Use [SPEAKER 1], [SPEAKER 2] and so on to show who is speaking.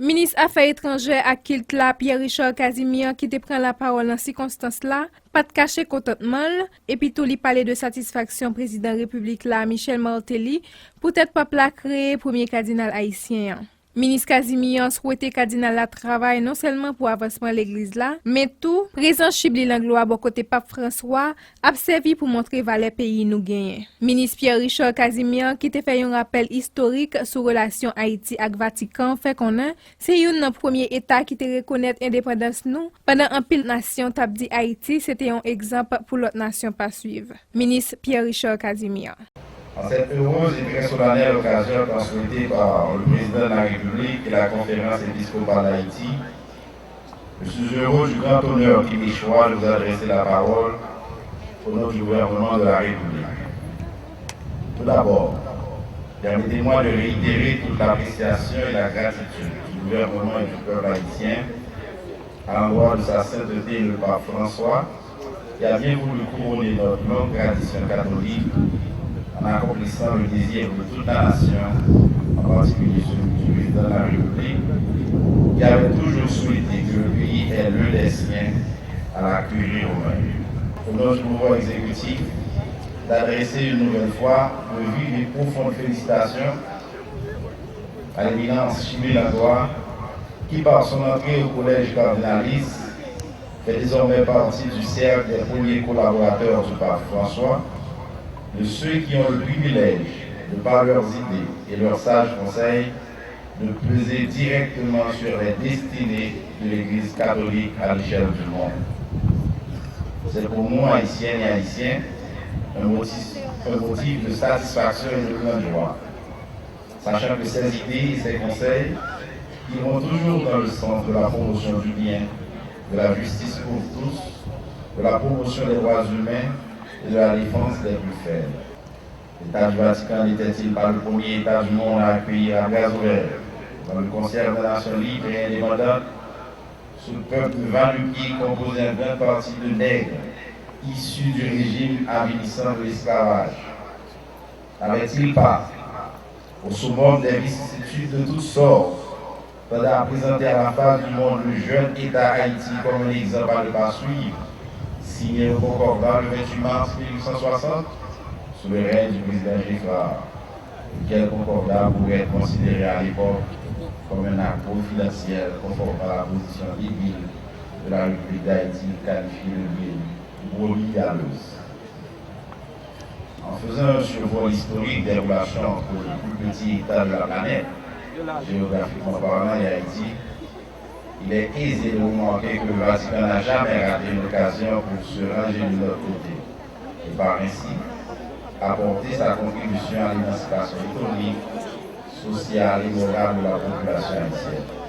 [SPEAKER 1] Ministre Affaires étrangères à Kiltla, Pierre-Richard Casimir, qui te prend la parole dans ces circonstances-là, pas de cacher contentement, et puis tout lui parler de satisfaction président République là, Michel Martelly, peut-être pas plat créé premier cardinal haïtien. Ministre Casimir souhaitait cardinal la travail non seulement pour avancement l'église là, mais tout présent Chibli Langlois bon côté pape François a servi pour montrer valeur pays nous gagne. Ministre Pierre-Richard Casimir qui te fait un rappel historique sur relation Haïti avec Vatican fait qu'on a c'est un premier état qui te reconnaît indépendance nous pendant un pile nation t'a dit Haïti c'était un exemple pour l'autre nation pas suivre. Ministre Pierre-Richard Casimir.
[SPEAKER 2] En cette heureuse et très solennelle occasion souhaitée par le président de la République et la conférence épiscopale d'Haïti, je suis heureux du grand honneur qui m'échoit de vous adresser la parole au nom du gouvernement de la République. Tout d'abord, permettez-moi de réitérer toute l'appréciation et la gratitude du gouvernement et du peuple haïtien à l'endroit de sa sainteté le pape François, qui a bien voulu couronner notre longue tradition catholique en accomplissant le désir de toute la nation, en particulier celui du président de la République, qui avait toujours souhaité que le pays ait le des siens à la curie romaine. Au nom du pouvoir exécutif, d'adresser une nouvelle fois de vives et profondes félicitations à l'éminence Chibli Langlois, qui par son entrée au collège cardinaliste fait désormais partie du cercle des premiers collaborateurs du pape François, de ceux qui ont le privilège, de par leurs idées et leurs sages conseils, de peser directement sur les destinées de l'Église catholique à l'échelle du monde. C'est pour nous, haïtiennes et haïtiens, un motif de satisfaction et de grande joie, sachant que ces idées et ces conseils, qui vont toujours dans le sens de la promotion du bien, de la justice pour tous, de la promotion des droits humains, et de la défense des plus faibles. L'État du Vatican n'était-il pas le premier État du monde à accueillir à gaz ouvert, dans le concert des nations libres et indépendantes, sous le peuple vanupié composé en grande partie de nègres, issus du régime avilissant de l'esclavage? N'avait-il pas, au summum des vicissitudes de toutes sortes, tendant à présenter à la face du monde le jeune État Haïti comme un exemple à ne pas suivre, signé au Concordat le 28 mars 1860, sous le règne du président Giffard, lequel Concordat pourrait être considéré à l'époque comme un acte confidentiel conforme à la position débile de la République d'Haïti, qualifiée de brebis galeuse. En faisant un survol historique des relations entre les plus petits États de la planète, géographiquement parlant, et Haïti, il est aisé de remarquer que le Vatican n'a jamais raté une occasion pour se ranger de l'autre côté et par ainsi apporter sa contribution à l'émancipation économique, sociale et morale de la population haïtienne.